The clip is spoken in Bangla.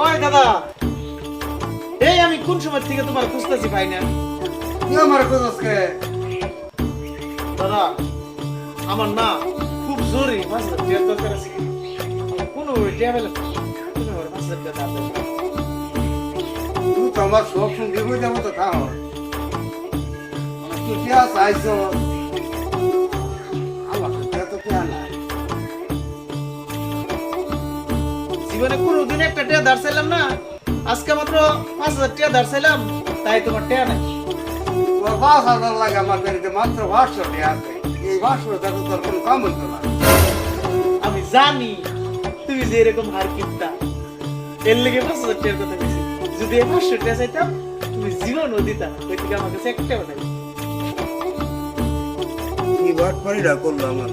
ওই দাদা, এই আমি কোন সময় থেকে তোমার খুঁজতেছি ভাই না। কি আমার খোঁজকে দাদা আমার না খুব জরুরি 5,000 টাকার দরকার আছে। কোনো ট্রাভেল 5,000 টাকা দাও। তুই তো আমার সব সঙ্গে বই যাবো তো থাম তুই কে চাইছো আমার তো কে না জীবনে কোনোদিন একটা টাকা ধার চাইলাম না, আজকে মাত্র 5,000 টাকা ধার চাইলাম, তাই তোমার টাকা নাই। তোর 5,000 লাগে আমার বাড়িতে মাত্র 500 টাকা আছে এই 500 টাকা তোর কোনো কাম হইতো না আমি জানি তুমি যে এরকম হার কিনতা, এর লেগে 5,000 টাকার কথা বলছি। যদি 500 টাকা চাইতাম তুমি জীবনও দিতা, ওই থেকে আমার কাছে একটাও নাই। কি বাট পরিটা করলো আমার